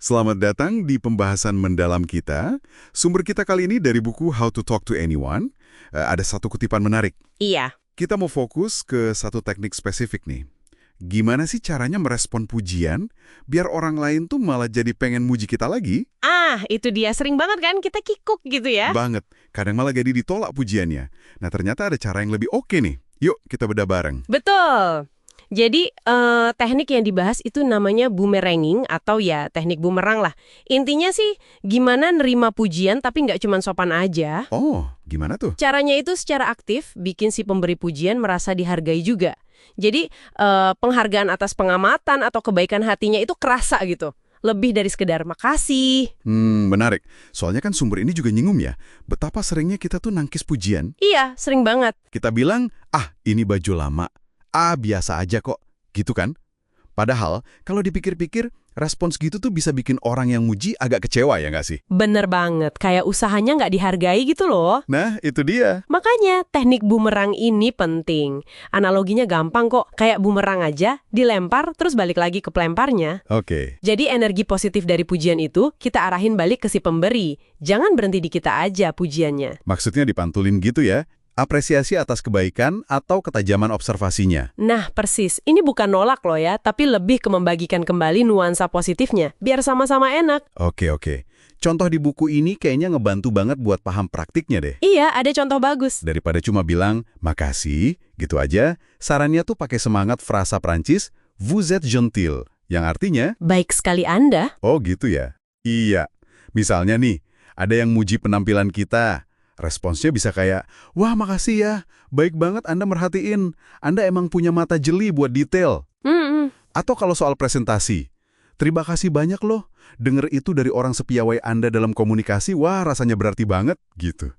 Selamat datang di pembahasan mendalam kita. Sumber kita kali ini dari buku How to Talk to Anyone. Ada satu kutipan menarik. Iya. Kita mau fokus ke satu teknik spesifik nih. Gimana sih caranya merespon pujian biar orang lain tuh malah jadi pengen muji kita lagi? Itu dia. Sering banget kan kita kikuk gitu ya. Banget. Kadang malah jadi ditolak pujiannya. Nah, ternyata ada cara yang lebih oke nih. Yuk, kita bedah bareng. Betul. Jadi teknik yang dibahas itu namanya boomeranging atau ya teknik bumerang lah. Intinya sih gimana nerima pujian tapi nggak cuma sopan aja. Oh, gimana tuh? Caranya itu secara aktif bikin si pemberi pujian merasa dihargai juga. Jadi penghargaan atas pengamatan atau kebaikan hatinya itu kerasa gitu. Lebih dari sekedar makasih. Menarik. Soalnya kan sumber ini juga nyinggung ya. Betapa seringnya kita tuh nangkis pujian. Iya, sering banget. Kita bilang, ini baju lama. Biasa aja kok. Gitu kan? Padahal, kalau dipikir-pikir, respons gitu tuh bisa bikin orang yang muji agak kecewa ya nggak sih? Bener banget. Kayak usahanya nggak dihargai gitu loh. Nah, itu dia. Makanya teknik bumerang ini penting. Analoginya gampang kok. Kayak bumerang aja, dilempar terus balik lagi ke pelemparnya. Oke. Jadi energi positif dari pujian itu kita arahin balik ke si pemberi. Jangan berhenti di kita aja pujiannya. Maksudnya dipantulin gitu ya? Apresiasi atas kebaikan atau ketajaman observasinya. Nah, persis. Ini bukan nolak loh ya, tapi lebih ke membagikan kembali nuansa positifnya, biar sama-sama enak. Oke. Contoh di buku ini kayaknya ngebantu banget buat paham praktiknya deh. Iya, ada contoh bagus. Daripada cuma bilang, makasih, gitu aja, sarannya tuh pakai semangat frasa Prancis, vous êtes gentil, yang artinya, Baik sekali Anda. oh gitu ya? Iya. Misalnya nih, ada yang muji penampilan kita. Responsnya bisa kayak, wah makasih ya, baik banget Anda merhatiin. Anda emang punya mata jeli buat detail. Atau kalau soal presentasi, terima kasih banyak loh. Denger itu dari orang sepiawai Anda dalam komunikasi, wah rasanya berarti banget, gitu.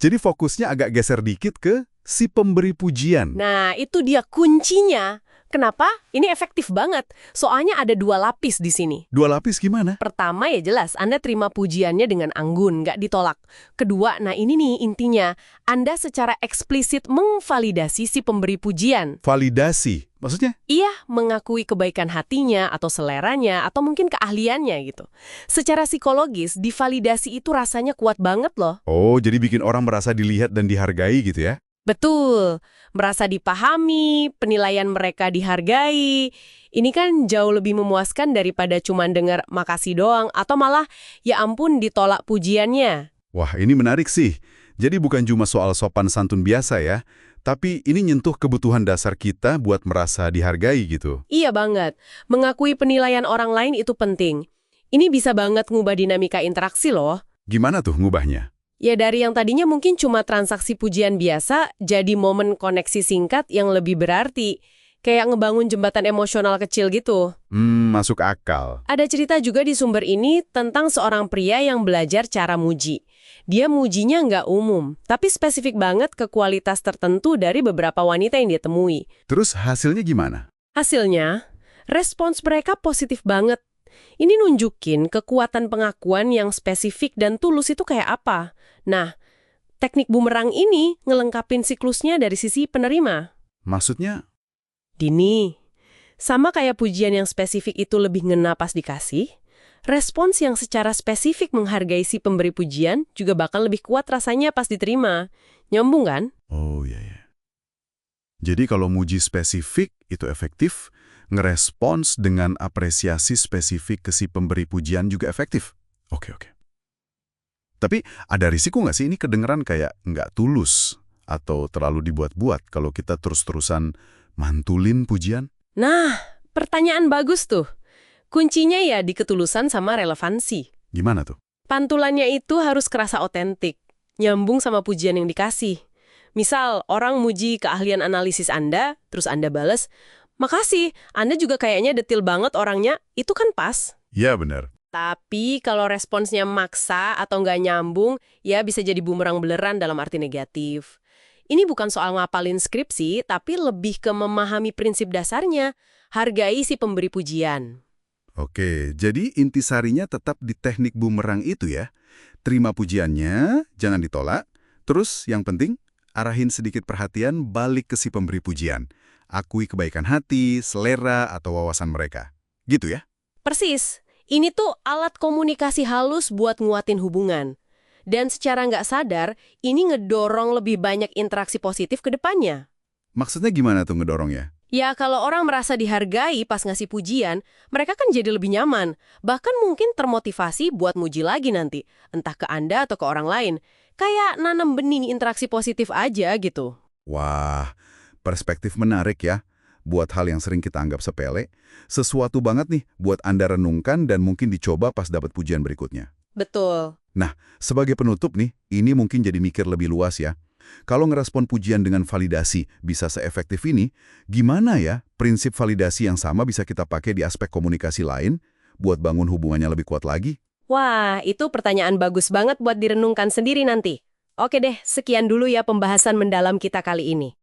Jadi fokusnya agak geser dikit ke si pemberi pujian. Nah, itu dia kuncinya. Kenapa? Ini efektif banget. Soalnya ada dua lapis di sini. Dua lapis gimana? Pertama ya jelas, Anda terima pujiannya dengan anggun, nggak ditolak. Kedua, nah ini nih intinya, Anda secara eksplisit mengvalidasi si pemberi pujian. Validasi. Maksudnya? Iya, mengakui kebaikan hatinya atau seleranya atau mungkin keahliannya gitu. Secara psikologis, divalidasi itu rasanya kuat banget loh. Oh, jadi bikin orang merasa dilihat dan dihargai gitu ya? Betul, merasa dipahami, penilaian mereka dihargai. Ini kan jauh lebih memuaskan daripada cuma dengar makasih doang atau malah ya ampun ditolak pujiannya. Wah, ini menarik sih. Jadi bukan cuma soal sopan santun biasa ya, tapi ini nyentuh kebutuhan dasar kita buat merasa dihargai gitu. Iya banget, mengakui penilaian orang lain itu penting. Ini bisa banget ngubah dinamika interaksi loh. Gimana tuh ngubahnya? Ya dari yang tadinya mungkin cuma transaksi pujian biasa, jadi momen koneksi singkat yang lebih berarti. Kayak ngebangun jembatan emosional kecil gitu. Masuk akal. Ada cerita juga di sumber ini tentang seorang pria yang belajar cara muji. Dia mujinya nggak umum, tapi spesifik banget ke kualitas tertentu dari beberapa wanita yang dia temui. Terus hasilnya gimana? Hasilnya, respons mereka positif banget. Ini nunjukin kekuatan pengakuan yang spesifik dan tulus itu kayak apa. Nah, teknik bumerang ini ngelengkapin siklusnya dari sisi penerima. Maksudnya? Dini, sama kayak pujian yang spesifik itu lebih ngena pas dikasih, respons yang secara spesifik menghargai si pemberi pujian juga bakal lebih kuat rasanya pas diterima. Nyambung kan? Oh iya. Jadi kalau muji spesifik itu efektif, ngerespons dengan apresiasi spesifik ke si pemberi pujian juga efektif. Oke. Tapi ada risiko nggak sih ini kedengeran kayak nggak tulus atau terlalu dibuat-buat kalau kita terus-terusan mantulin pujian? Nah, pertanyaan bagus tuh. Kuncinya ya di ketulusan sama relevansi. Gimana tuh? Pantulannya itu harus kerasa otentik, nyambung sama pujian yang dikasih. Misal, orang muji keahlian analisis Anda, terus Anda bales, makasih, Anda juga kayaknya detil banget orangnya, itu kan pas. Iya benar. Tapi kalau responsnya maksa atau nggak nyambung, ya bisa jadi bumerang beneran dalam arti negatif. Ini bukan soal ngapalin skripsi, tapi lebih ke memahami prinsip dasarnya, hargai si pemberi pujian. Oke, jadi intisarinya tetap di teknik bumerang itu ya. Terima pujiannya, jangan ditolak. Terus yang penting, arahin sedikit perhatian balik ke si pemberi pujian. Akui kebaikan hati, selera, atau wawasan mereka. Gitu ya? Persis. Ini tuh alat komunikasi halus buat nguatin hubungan. Dan secara nggak sadar, ini ngedorong lebih banyak interaksi positif ke depannya. Maksudnya gimana tuh ngedorongnya? Ya, kalau orang merasa dihargai pas ngasih pujian, mereka kan jadi lebih nyaman. Bahkan mungkin termotivasi buat muji lagi nanti, entah ke Anda atau ke orang lain. Kayak nanam benih interaksi positif aja gitu. Wah, perspektif menarik ya. Buat hal yang sering kita anggap sepele, sesuatu banget nih buat Anda renungkan dan mungkin dicoba pas dapat pujian berikutnya. Betul. Nah, sebagai penutup nih, ini mungkin jadi mikir lebih luas ya. Kalau ngerespon pujian dengan validasi bisa seefektif ini, gimana ya prinsip validasi yang sama bisa kita pakai di aspek komunikasi lain buat bangun hubungannya lebih kuat lagi? Wah, itu pertanyaan bagus banget buat direnungkan sendiri nanti. Oke deh, sekian dulu ya pembahasan mendalam kita kali ini.